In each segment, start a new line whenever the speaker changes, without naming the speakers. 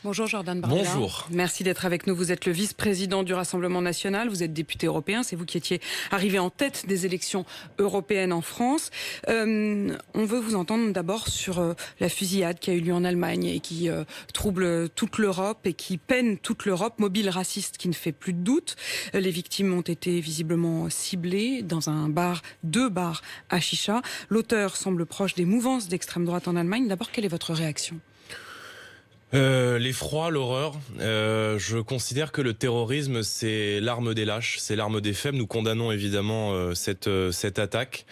Bonjour Jordan Bardella.
Bonjour.
Merci d'être avec nous. Vous êtes le vice-président du Rassemblement national, vous êtes député européen, c'est vous qui étiez arrivé en tête des élections européennes en France. On veut vous entendre d'abord sur la fusillade qui a eu lieu en Allemagne et qui trouble toute l'Europe et qui peine toute l'Europe, mobile raciste qui ne fait plus de doute. Les victimes ont été visiblement ciblées dans un bar, 2 bars à chicha. L'auteur semble proche des mouvances d'extrême droite en Allemagne. D'abord, quelle est votre réaction ?
L'effroi, l'horreur. Je considère que le terrorisme, c'est l'arme des lâches, c'est l'arme des faibles. Nous condamnons évidemment cette attaque,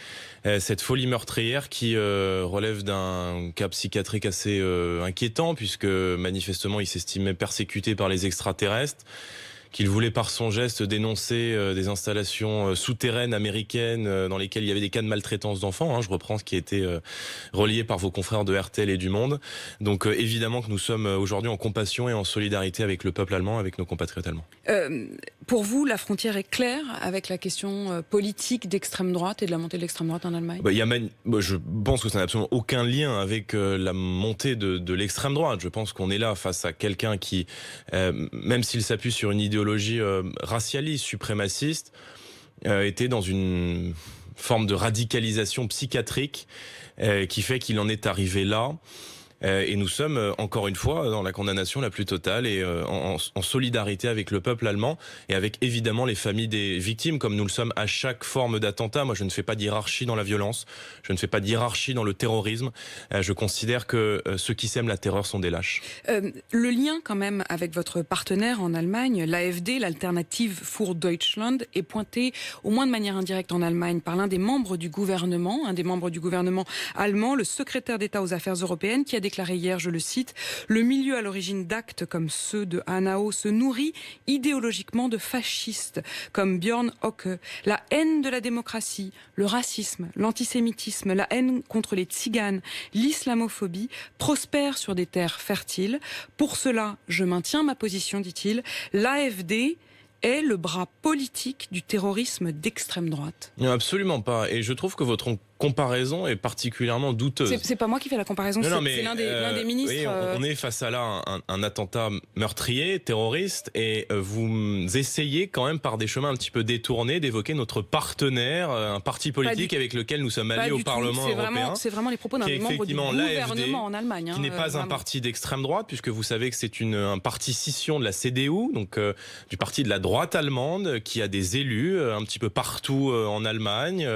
cette folie meurtrière qui relève d'un cas psychiatrique assez inquiétant, puisque manifestement il s'estimait persécuté par les extraterrestres, qu'il voulait par son geste dénoncer des installations souterraines américaines dans lesquelles il y avait des cas de maltraitance d'enfants. Je reprends ce qui a été relayé par vos confrères de RTL et du Monde. Donc évidemment que nous sommes aujourd'hui en compassion et en solidarité avec le peuple allemand, avec nos compatriotes allemands.
Pour vous, la frontière est claire avec la question politique d'extrême droite et de la montée de l'extrême droite en Allemagne ?
Je pense que ça n'a absolument aucun lien avec la montée de l'extrême droite. Je pense qu'on est là face à quelqu'un qui, même s'il s'appuie sur une idéologie racialiste, suprémaciste, était dans une forme de radicalisation psychiatrique qui fait qu'il en est arrivé là. Et nous sommes, encore une fois, dans la condamnation la plus totale et en solidarité avec le peuple allemand et avec évidemment les familles des victimes, comme nous le sommes à chaque forme d'attentat. Moi, je ne fais pas de hiérarchie dans la violence, je ne fais pas de hiérarchie dans le terrorisme. Je considère que ceux qui sèment la terreur sont des lâches.
Le lien quand même avec votre partenaire en Allemagne, l'AfD, l'Alternative für Deutschland, est pointé au moins de manière indirecte en Allemagne par l'un des membres du gouvernement, allemand, le secrétaire d'État aux affaires européennes, qui a déclaré hier, je le cite, « Le milieu à l'origine d'actes comme ceux de Hanau se nourrit idéologiquement de fascistes comme Björn Höcke. La haine de la démocratie, le racisme, l'antisémitisme, la haine contre les tziganes, l'islamophobie prospèrent sur des terres fertiles. Pour cela, je maintiens ma position, dit-il. L'AfD est le bras politique du terrorisme d'extrême droite. »
Absolument pas. Et je trouve que votre comparaison est particulièrement douteuse.
C'est pas moi qui fais la comparaison, c'est l'un des ministres.
Oui, on est face à là un attentat meurtrier, terroriste, et vous essayez quand même par des chemins un petit peu détournés d'évoquer notre partenaire, un parti politique avec lequel nous sommes alliés au Parlement européen.
C'est vraiment les propos d'un des membres du gouvernement en Allemagne.
Qui n'est pas un parti d'extrême droite, puisque vous savez que c'est un parti scission de la CDU, donc du parti de la droite allemande, qui a des élus un petit peu partout en Allemagne,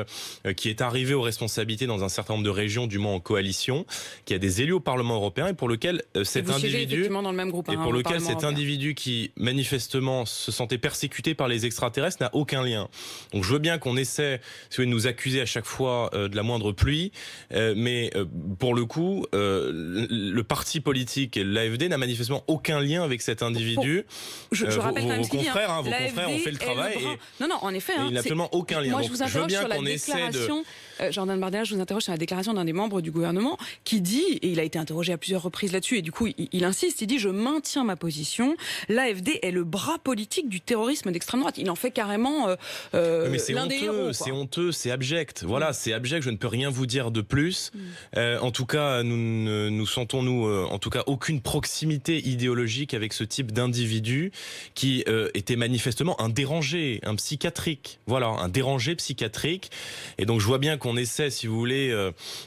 qui est arrivé aux responsabilités dans un certain nombre de régions, du moins en coalition, qui a des élus au Parlement européen et pour lequel cet individu
dans le même groupe,
et pour lequel cet individu qui manifestement se sentait persécuté par les extraterrestres n'a aucun lien. Donc je veux bien qu'on essaie de nous accuser à chaque fois de la moindre pluie, mais pour le coup, le parti politique et l'AfD n'a manifestement aucun lien avec cet individu.
Je rappelle quand même
vos confrères, vos confrères ont fait le travail.
Non, en effet.
Il n'a absolument aucun lien.
Moi, je vous interroge sur la déclaration. Jordan Bardella, je vous interroge sur la déclaration d'un des membres du gouvernement qui dit, et il a été interrogé à plusieurs reprises là-dessus, et du coup il insiste, il dit « Je maintiens ma position, l'AfD est le bras politique du terrorisme d'extrême droite ». Il en fait carrément l'un des héros.
C'est honteux, c'est abject. Voilà, c'est abject, je ne peux rien vous dire de plus. En tout cas, nous sentons, en tout cas, aucune proximité idéologique avec ce type d'individu qui était manifestement un dérangé, un psychiatrique. Voilà, un dérangé psychiatrique. Et donc je vois bien qu'on essaie, si vous voulez,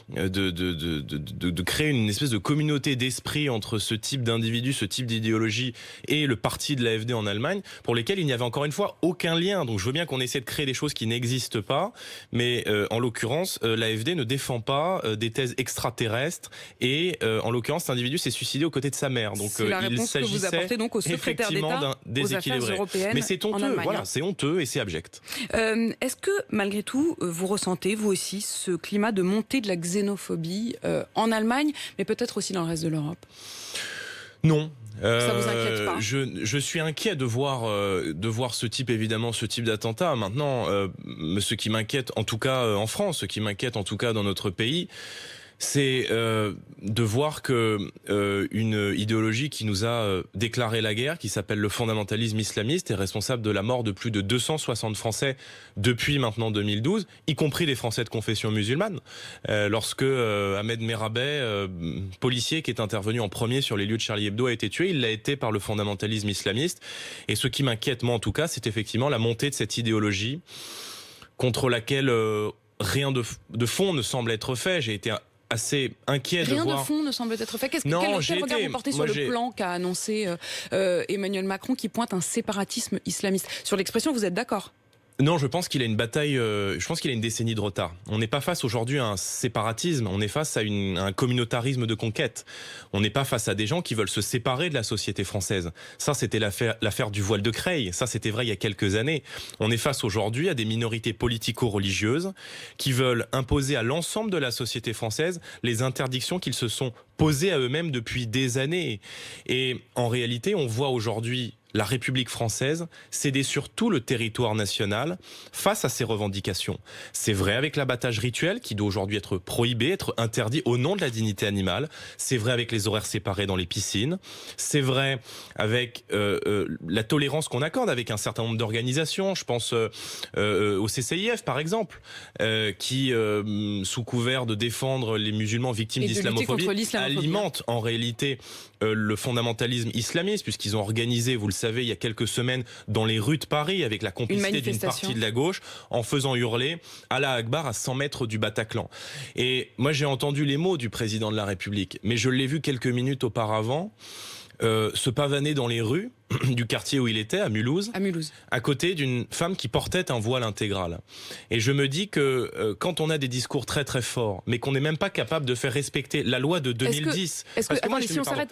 de créer une espèce de communauté d'esprit entre ce type d'individu, ce type d'idéologie et le parti de l'AfD en Allemagne, pour lesquels il n'y avait encore une fois aucun lien. Donc je veux bien qu'on essaie de créer des choses qui n'existent pas, mais en l'occurrence, l'AfD ne défend pas des thèses extraterrestres et en l'occurrence, cet individu s'est suicidé aux côtés de sa mère. Donc
c'est la réponse que vous apportez donc au secrétaire d'État aux affaires européennes.
Mais c'est honteux, voilà, c'est honteux et c'est abject.
Est-ce que malgré tout, vous ressentez vous aussi ce climat de montée de la xénophobie en Allemagne, mais peut-être aussi dans le reste de l'Europe ?
Non.
Ça vous inquiète pas ?
Je suis inquiet de voir ce type d'attentat. Maintenant, ce qui m'inquiète, en tout cas en France, ce qui m'inquiète en tout cas dans notre pays, C'est de voir que une idéologie qui nous a déclaré la guerre, qui s'appelle le fondamentalisme islamiste, est responsable de la mort de plus de 260 Français depuis maintenant 2012, y compris les Français de confession musulmane. Lorsque Ahmed Merabet, policier qui est intervenu en premier sur les lieux de Charlie Hebdo, a été tué, il l'a été par le fondamentalisme islamiste. Et ce qui m'inquiète, moi en tout cas, c'est effectivement la montée de cette idéologie contre laquelle rien de fond ne semble être fait. J'ai été assez inquiet de voir...
Rien de fond ne semble être fait. Quel regard vous portez sur le plan qu'a annoncé Emmanuel Macron, qui pointe un séparatisme islamiste? Sur l'expression, vous êtes d'accord?
Non, je pense qu'il a une bataille, je pense qu'il a une décennie de retard. On n'est pas face aujourd'hui à un séparatisme, on est face à un communautarisme de conquête. On n'est pas face à des gens qui veulent se séparer de la société française. Ça, c'était l'affaire du voile de Creil. Ça, c'était vrai il y a quelques années. On est face aujourd'hui à des minorités politico-religieuses qui veulent imposer à l'ensemble de la société française les interdictions qu'ils se sont posées à eux-mêmes depuis des années. Et en réalité, on voit aujourd'hui la République française céder sur tout le territoire national face à ces revendications. C'est vrai avec l'abattage rituel qui doit aujourd'hui être prohibé, être interdit au nom de la dignité animale. C'est vrai avec les horaires séparés dans les piscines. C'est vrai avec la tolérance qu'on accorde avec un certain nombre d'organisations. Je pense au CCIF par exemple, qui sous couvert de défendre les musulmans victimes d'islamophobie alimente en réalité le fondamentalisme islamiste, puisqu'ils ont organisé, vous le savez, il y a quelques semaines dans les rues de Paris avec la complicité d'une partie de la gauche en faisant hurler Allah Akbar à 100 mètres du Bataclan. Et moi j'ai entendu les mots du président de la République, mais je l'ai vu quelques minutes auparavant se pavaner dans les rues du quartier où il était, à Mulhouse, à côté d'une femme qui portait un voile intégral. Et je me dis que quand on a des discours très très forts, mais qu'on n'est même pas capable de faire respecter la loi de 2010...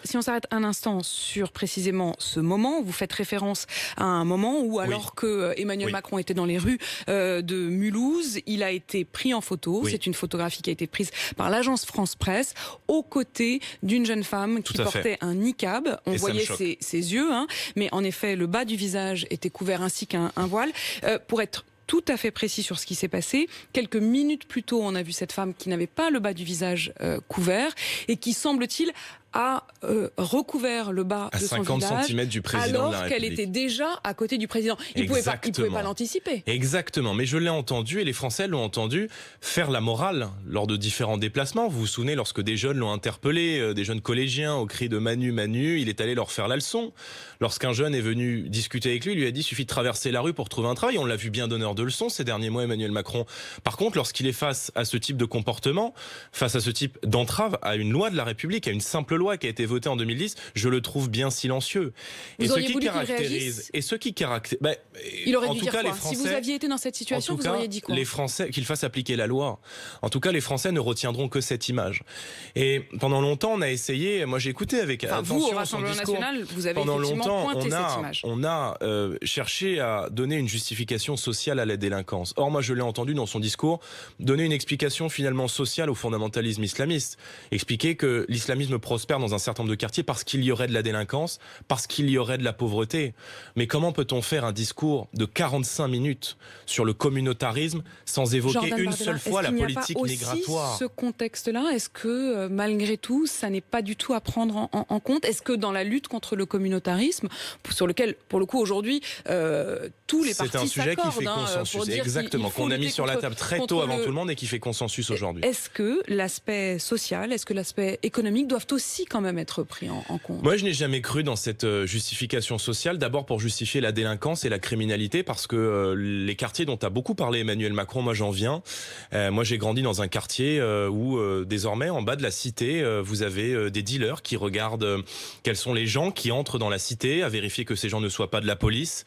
Si on s'arrête un instant sur précisément ce moment, vous faites référence à un moment où, alors que Emmanuel Macron était dans les rues de Mulhouse, il a été pris en photo. C'est une photographie qui a été prise par l'agence France Presse, aux côtés d'une jeune femme qui portait un niqab. On voyait ses yeux, hein. Mais en effet, le bas du visage était couvert ainsi qu'un voile. Pour être tout à fait précis sur ce qui s'est passé, quelques minutes plus tôt, on a vu cette femme qui n'avait pas le bas du visage couvert et qui, semble-t-il, a recouvert le bas de son visage
à 50 cm du président
alors qu'elle était déjà à côté du président. Il ne pouvait pas l'anticiper.
Exactement, mais je l'ai entendu et les Français l'ont entendu faire la morale lors de différents déplacements. Vous vous souvenez lorsque des jeunes l'ont interpellé, des jeunes collégiens au cri de Manu, Manu, il est allé leur faire la leçon. Lorsqu'un jeune est venu discuter avec lui, il lui a dit suffit de traverser la rue pour trouver un travail. On l'a vu bien donneur de leçons ces derniers mois, Emmanuel Macron. Par contre, lorsqu'il est face à ce type de comportement, face à ce type d'entrave à une loi de la République, à une simple loi qui a été votée en 2010, je le trouve bien silencieux.
Vous auriez voulu qu'il réagisse ? Il aurait dû dire quoi ? Si vous aviez été dans cette situation, vous auriez dit quoi ?
Les Français, qu'ils fassent appliquer la loi. En tout cas, les Français ne retiendront que cette image. Et pendant longtemps, on a essayé, moi j'ai écouté avec attention
vous, au Rassemblement national, vous avez effectivement pointé cette image.
On a cherché à donner une justification sociale à la délinquance. Or, moi je l'ai entendu dans son discours, donner une explication finalement sociale au fondamentalisme islamiste. Expliquer que l'islamisme prospère dans un certain nombre de quartiers parce qu'il y aurait de la délinquance, parce qu'il y aurait de la pauvreté. Mais comment peut-on faire un discours de 45 minutes sur le communautarisme sans évoquer une seule fois la politique migratoire ?
Ce contexte-là, est-ce que malgré tout, ça n'est pas du tout à prendre en compte ? Est-ce que dans la lutte contre le communautarisme, sur lequel, pour le coup, aujourd'hui, tous les partis s'accordent,
c'est un sujet qui fait consensus, exactement, qu'on a mis sur la table très tôt avant tout le monde et qui fait consensus aujourd'hui.
Est-ce que l'aspect social, est-ce que l'aspect économique doivent aussi quand même être pris en compte?
Moi, je n'ai jamais cru dans cette justification sociale, d'abord pour justifier la délinquance et la criminalité, parce que les quartiers dont a beaucoup parlé Emmanuel Macron, moi j'en viens. Moi, j'ai grandi dans un quartier où désormais, en bas de la cité, vous avez des dealers qui regardent quels sont les gens qui entrent dans la cité, à vérifier que ces gens ne soient pas de la police.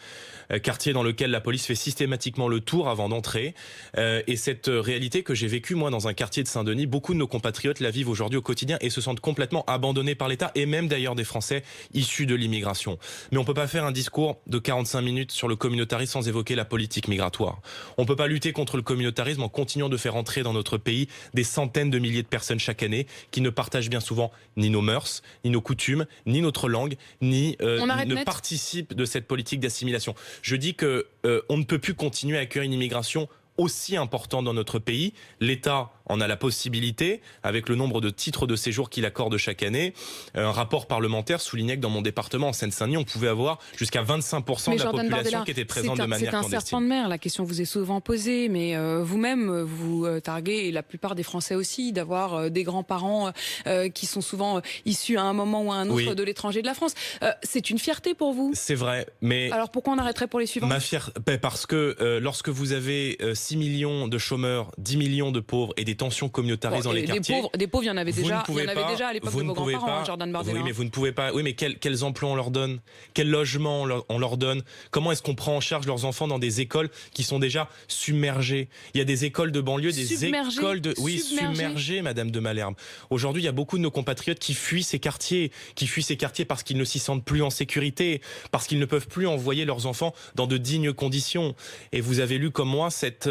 Quartier dans lequel la police fait systématiquement le tour avant d'entrer. Et cette réalité que j'ai vécue, moi, dans un quartier de Saint-Denis, beaucoup de nos compatriotes la vivent aujourd'hui au quotidien et se sentent complètement abandonnés par l'État, et même d'ailleurs des Français issus de l'immigration. Mais on peut pas faire un discours de 45 minutes sur le communautarisme sans évoquer la politique migratoire. On peut pas lutter contre le communautarisme en continuant de faire entrer dans notre pays des centaines de milliers de personnes chaque année qui ne partagent bien souvent ni nos mœurs, ni nos coutumes, ni notre langue, ni ne participent de cette politique d'assimilation. Je dis que on ne peut plus continuer à accueillir une immigration aussi importante dans notre pays. L'État en a la possibilité, avec le nombre de titres de séjour qu'il accorde chaque année. Un rapport parlementaire soulignait que dans mon département, en Seine-Saint-Denis, on pouvait avoir jusqu'à 25% de la population qui était présente de manière clandestine.
C'est un serpent de mer, la question vous est souvent posée, mais vous-même, vous targuez, et la plupart des Français aussi, d'avoir des grands-parents qui sont souvent issus à un moment ou à un autre de l'étranger de la France. C'est une fierté pour vous?
C'est vrai, mais...
Alors pourquoi on arrêterait pour les suivants?
Parce que lorsque vous avez 6 millions de chômeurs, 10 millions de pauvres et des tensions communautaristes dans les quartiers...
Des pauvres, il y en avait déjà à l'époque de vos grands-parents, Jordan Bardella.
Oui, mais vous ne pouvez pas... Oui, mais quels emplois on leur donne? Quel logement on leur donne? Comment est-ce qu'on prend en charge leurs enfants dans des écoles qui sont déjà submergées? Il y a des écoles de banlieue, écoles de... Oui, submergées, Madame de Malherbe. Aujourd'hui, il y a beaucoup de nos compatriotes qui fuient ces quartiers parce qu'ils ne s'y sentent plus en sécurité, parce qu'ils ne peuvent plus envoyer leurs enfants dans de dignes conditions. Et vous avez lu comme moi cet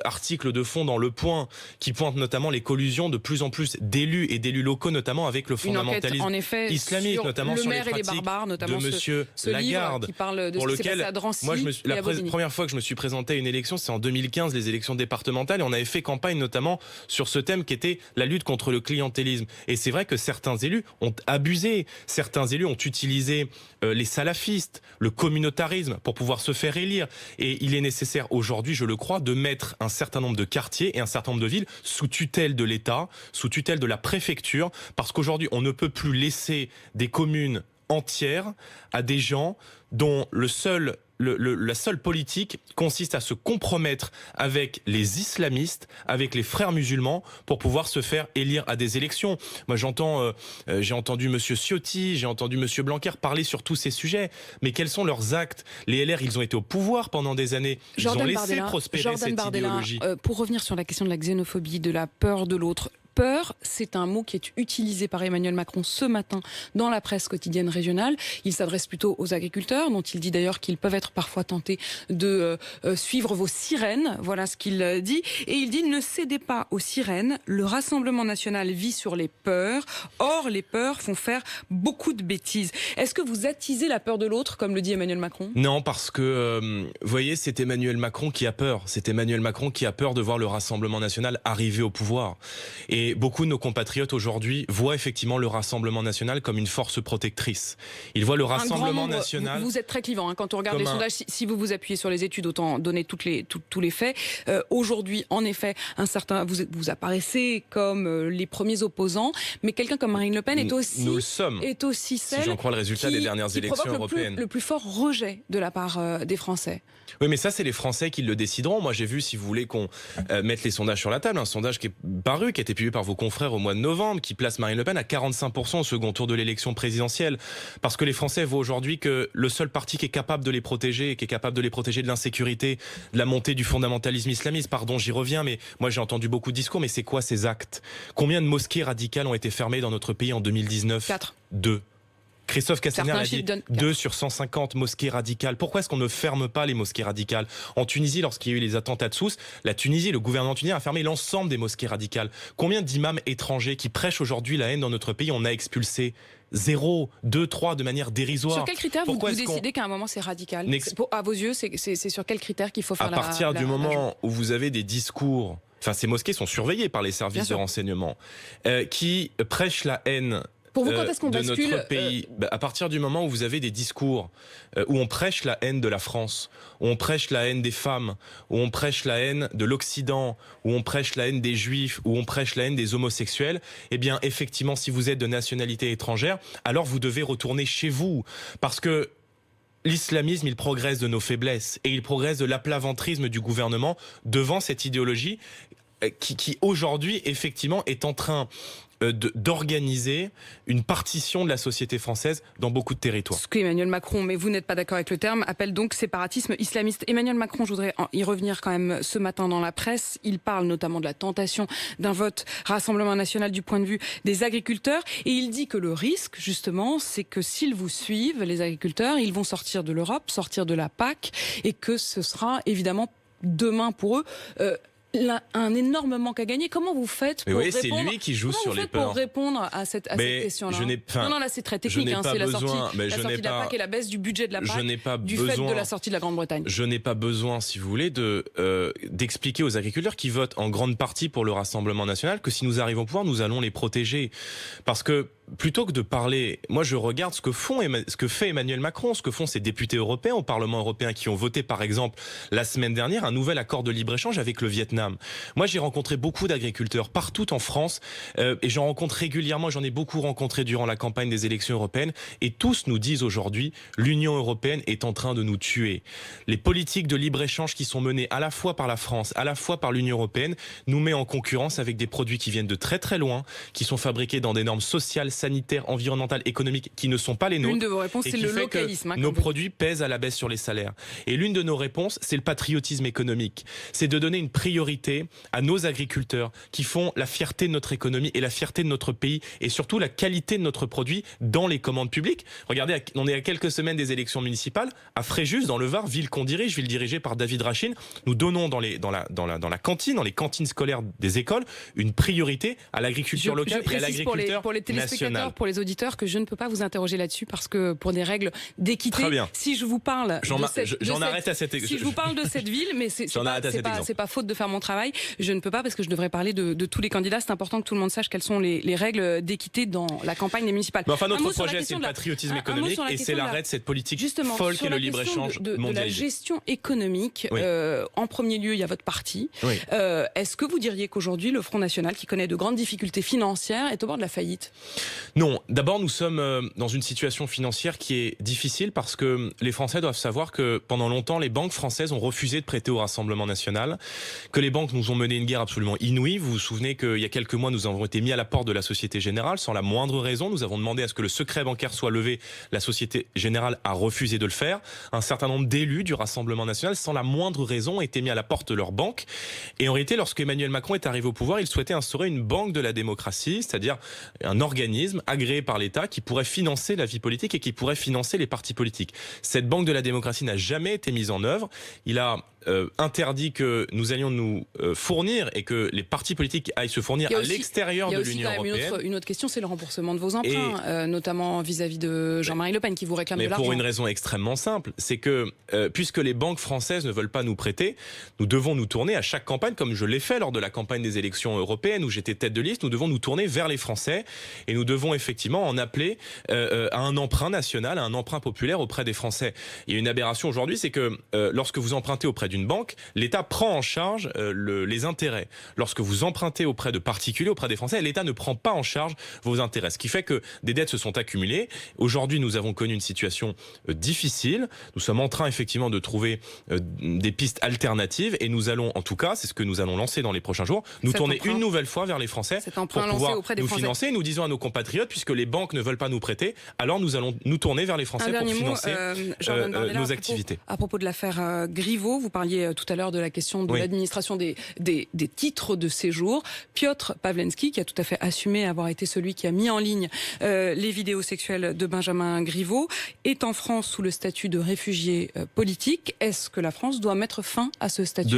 article de fond dans Le Point qui pointe notamment les collusions de plus en plus d'élus et d'élus locaux, notamment avec le fondamentalisme islamique, notamment sur les pratiques de Monsieur Lagarde,
qui parle de
pour
ce qui s'est
lequel
passé à Drancy,
la première fois que je me suis présenté à une élection, c'est en 2015, les élections départementales, et on avait fait campagne notamment sur ce thème qui était la lutte contre le clientélisme. Et c'est vrai que certains élus ont abusé, certains élus ont utilisé les salafistes, le communautarisme pour pouvoir se faire élire. Et il est nécessaire aujourd'hui, je le crois, de mettre un certain nombre de quartiers et un certain nombre de villes sous tutelle de l'État, sous tutelle de la préfecture, parce qu'aujourd'hui, on ne peut plus laisser des communes entières à des gens dont la seule politique consiste à se compromettre avec les islamistes, avec les frères musulmans, pour pouvoir se faire élire à des élections. Moi, j'ai entendu Monsieur Ciotti, j'ai entendu Monsieur Blanquer parler sur tous ces sujets. Mais quels sont leurs actes? Les LR, ils ont été au pouvoir pendant des années. Ils ont laissé prospérer cette idéologie.
Pour revenir sur la question de la xénophobie, de la peur de l'autre, peur, c'est un mot qui est utilisé par Emmanuel Macron ce matin dans la presse quotidienne régionale. Il s'adresse plutôt aux agriculteurs, dont il dit d'ailleurs qu'ils peuvent être parfois tentés de suivre vos sirènes. Voilà ce qu'il dit. Et il dit: ne cédez pas aux sirènes. Le Rassemblement national vit sur les peurs. Or, les peurs font faire beaucoup de bêtises. Est-ce que vous attisez la peur de l'autre, comme le dit Emmanuel Macron?
Non, parce que, vous voyez, c'est Emmanuel Macron qui a peur. C'est Emmanuel Macron qui a peur de voir le Rassemblement national arriver au pouvoir. Et beaucoup de nos compatriotes aujourd'hui voient effectivement le Rassemblement national comme une force protectrice. Ils voient le Rassemblement national...
Vous êtes très clivant quand on regarde les sondages. Si vous vous appuyez sur les études, autant donner tous les faits. Aujourd'hui, en effet, vous apparaissez comme les premiers opposants, mais quelqu'un comme Marine Le Pen est aussi celle,
si j'en crois le résultat des dernières élections européennes,
le plus fort rejet de la part des Français.
Oui, mais ça, c'est les Français qui le décideront. Moi, j'ai vu, si vous voulez, qu'on mette les sondages sur la table, un sondage qui est paru, qui a été publié par vos confrères au mois de novembre, qui place Marine Le Pen à 45% au second tour de l'élection présidentielle. Parce que les Français voient aujourd'hui que le seul parti qui est capable de les protéger, qui est capable de les protéger de l'insécurité, de la montée du fondamentalisme islamiste, pardon, j'y reviens, mais moi j'ai entendu beaucoup de discours, mais c'est quoi ces actes? Combien de mosquées radicales ont été fermées dans notre pays en 2019?
4.
2. Christophe Castaner a dit 2 sur 150 mosquées radicales. Pourquoi est-ce qu'on ne ferme pas les mosquées radicales? En Tunisie, lorsqu'il y a eu les attentats de Sousse, le gouvernement tunisien a fermé l'ensemble des mosquées radicales. Combien d'imams étrangers qui prêchent aujourd'hui la haine dans notre pays on a expulsé? 0, 2, 3 de manière dérisoire.
Sur quel critère vous décidez qu'à un moment c'est radical? À vos yeux, c'est sur quel critère qu'il faut faire
à partir du moment où vous avez des discours, enfin ces mosquées sont surveillées par les services de renseignement, qui prêchent la haine.
Pour vous, quand est-ce qu'on bascule
notre pays, à partir du moment où vous avez des discours où on prêche la haine de la France, où on prêche la haine des femmes, où on prêche la haine de l'Occident, où on prêche la haine des Juifs, où on prêche la haine des homosexuels, eh bien effectivement, si vous êtes de nationalité étrangère, alors vous devez retourner chez vous, parce que l'islamisme, il progresse de nos faiblesses et il progresse de l'aplaventrisme du gouvernement devant cette idéologie qui aujourd'hui effectivement est en train d'organiser une partition de la société française dans beaucoup de territoires.
Ce qu'Emmanuel Macron, mais vous n'êtes pas d'accord avec le terme, appelle donc séparatisme islamiste. Emmanuel Macron, je voudrais y revenir quand même ce matin dans la presse. Il parle notamment de la tentation d'un vote Rassemblement national du point de vue des agriculteurs. Et il dit que le risque, justement, c'est que s'ils vous suivent, les agriculteurs, ils vont sortir de l'Europe, sortir de la PAC, et que ce sera évidemment demain pour eux un énorme manque à gagner. Comment vous faites pour
répondre, c'est lui qui joue sur les peurs.
Pour répondre à cette question-là? Non, là c'est très technique. C'est la sortie de la PAC et la baisse du budget de la PAC du fait de la sortie de la Grande-Bretagne.
Je n'ai pas besoin, si vous voulez, d'expliquer aux agriculteurs qui votent en grande partie pour le Rassemblement national que si nous arrivons au pouvoir, nous allons les protéger. Parce que plutôt que de parler, moi je regarde ce que fait Emmanuel Macron, ce que font ses députés européens au Parlement européen qui ont voté par exemple la semaine dernière un nouvel accord de libre-échange avec le Vietnam. Moi j'ai rencontré beaucoup d'agriculteurs partout en France et j'en rencontre régulièrement, j'en ai beaucoup rencontré durant la campagne des élections européennes et tous nous disent aujourd'hui l'Union européenne est en train de nous tuer. Les politiques de libre-échange qui sont menées à la fois par la France, à la fois par l'Union européenne nous met en concurrence avec des produits qui viennent de très très loin, qui sont fabriqués dans des normes sociales, sanitaires, environnementales, économiques qui ne sont pas les nôtres.
L'une de vos réponses, c'est le localisme.
Nos produits pèsent à la baisse sur les salaires. Et l'une de nos réponses, c'est le patriotisme économique. C'est de donner une priorité à nos agriculteurs qui font la fierté de notre économie et la fierté de notre pays et surtout la qualité de notre produit dans les commandes publiques. Regardez, on est à quelques semaines des élections municipales. À Fréjus, dans le Var, ville qu'on dirige, ville dirigée par David Rachin, nous donnons dans la cantine, dans les cantines scolaires des écoles, une priorité à l'agriculture locale et à l'agriculteur national.
Pour les auditeurs, que je ne peux pas vous interroger là-dessus parce que pour des règles d'équité, si je vous parle
j'en arrête à cette
si je vous parle de cette ville, mais c'est pas faute de faire mon travail, je ne peux pas parce que je devrais parler de tous les candidats. C'est important que tout le monde sache quelles sont les règles d'équité dans la campagne des municipales.
Mais enfin, notre projet, c'est le patriotisme économique et c'est l'arrêt de cette politique folle qu'est le libre-échange mondialisé.
De la gestion économique, en premier lieu, il y a votre parti.
Oui.
Est-ce que vous diriez qu'aujourd'hui, le Front National, qui connaît de grandes difficultés financières, est au bord de la faillite?
Non, d'abord nous sommes dans une situation financière qui est difficile parce que les Français doivent savoir que pendant longtemps les banques françaises ont refusé de prêter au Rassemblement national, que les banques nous ont mené une guerre absolument inouïe. Vous vous souvenez qu'il y a quelques mois nous avons été mis à la porte de la Société Générale sans la moindre raison. Nous avons demandé à ce que le secret bancaire soit levé. La Société Générale a refusé de le faire. Un certain nombre d'élus du Rassemblement national sans la moindre raison ont été mis à la porte de leur banque. Et en réalité, lorsque Emmanuel Macron est arrivé au pouvoir, il souhaitait instaurer une banque de la démocratie, c'est-à-dire un organisme agréé par l'État qui pourrait financer la vie politique et qui pourrait financer les partis politiques. Cette banque de la démocratie n'a jamais été mise en œuvre. Il a interdit que nous allions nous fournir et que les partis politiques aillent se fournir à l'extérieur de l'Union européenne. Il y a
une autre question, c'est le remboursement de vos emprunts, notamment vis-à-vis de Jean-Marie Le Pen qui vous réclame de l'argent.
Mais pour une raison extrêmement simple, c'est que puisque les banques françaises ne veulent pas nous prêter, nous devons nous tourner à chaque campagne, comme je l'ai fait lors de la campagne des élections européennes où j'étais tête de liste, nous devons nous tourner vers les Français et nous devons effectivement en appeler à un emprunt national, à un emprunt populaire auprès des Français. Il y a une aberration aujourd'hui, c'est que lorsque vous empruntez auprès d'une banque, l'État prend en charge les intérêts. Lorsque vous empruntez auprès de particuliers, auprès des Français, l'État ne prend pas en charge vos intérêts. Ce qui fait que des dettes se sont accumulées. Aujourd'hui, nous avons connu une situation difficile. Nous sommes en train effectivement de trouver des pistes alternatives et nous allons, en tout cas, c'est ce que nous allons lancer dans les prochains jours, nous tourner une nouvelle fois vers les Français pour pouvoir nous financer. Et nous disons à nos compatriotes, puisque les banques ne veulent pas nous prêter, alors nous allons nous tourner vers les Français pour financer nos activités.
À propos de l'affaire Griveaux, vous parliez tout à l'heure de la question de l'administration des titres de séjour. Piotr Pawlenski, qui a tout à fait assumé avoir été celui qui a mis en ligne les vidéos sexuelles de Benjamin Griveaux, est en France sous le statut de réfugié politique. Est-ce que la France doit mettre fin à ce statut?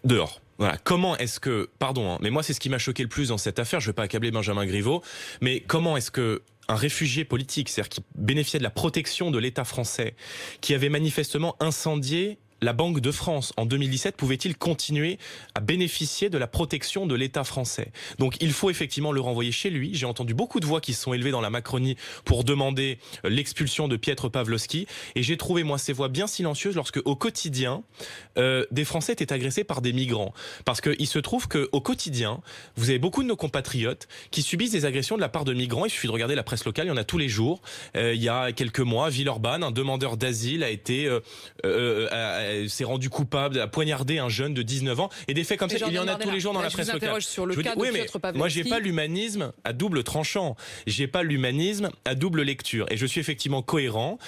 Dehors. Voilà. Comment est-ce que, pardon, mais moi c'est ce qui m'a choqué le plus dans cette affaire, je ne vais pas accabler Benjamin Griveaux, mais comment est-ce que un réfugié politique, c'est-à-dire qui bénéficiait de la protection de l'État français, qui avait manifestement incendié la Banque de France en 2017, pouvait-il continuer à bénéficier de la protection de l'État français? Donc il faut effectivement le renvoyer chez lui. J'ai entendu beaucoup de voix qui se sont élevées dans la Macronie pour demander l'expulsion de Piotr Pawlowski. Et j'ai trouvé, moi, ces voix bien silencieuses lorsque, au quotidien, des Français étaient agressés par des migrants. Parce qu'il se trouve qu'au quotidien, vous avez beaucoup de nos compatriotes qui subissent des agressions de la part de migrants. Il suffit de regarder la presse locale, il y en a tous les jours. Il y a quelques mois, à Villeurbanne, un demandeur d'asile a été... s'est rendu coupable, a poignardé un jeune de 19 ans et des faits comme ça, il y en a tous les jours dans la presse locale.
Sur le cas de Piotr Pawlenski.
Moi, j'ai pas l'humanisme à double tranchant, j'ai pas l'humanisme à double lecture et je suis effectivement cohérent.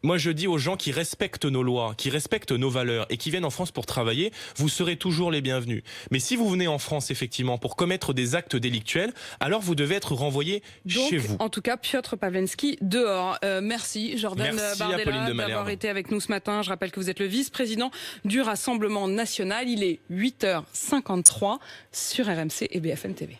Moi, je dis aux gens qui respectent nos lois, qui respectent nos valeurs et qui viennent en France pour travailler, vous serez toujours les bienvenus. Mais si vous venez en France, effectivement, pour commettre des actes délictuels, alors vous devez être renvoyé chez vous.
En tout cas, Piotr Pawlenski, dehors. Merci, Jordan Bardella, d'avoir été avec nous ce matin. Je rappelle que vous êtes le vice-président du Rassemblement national. Il est 8h53 sur RMC et BFM TV.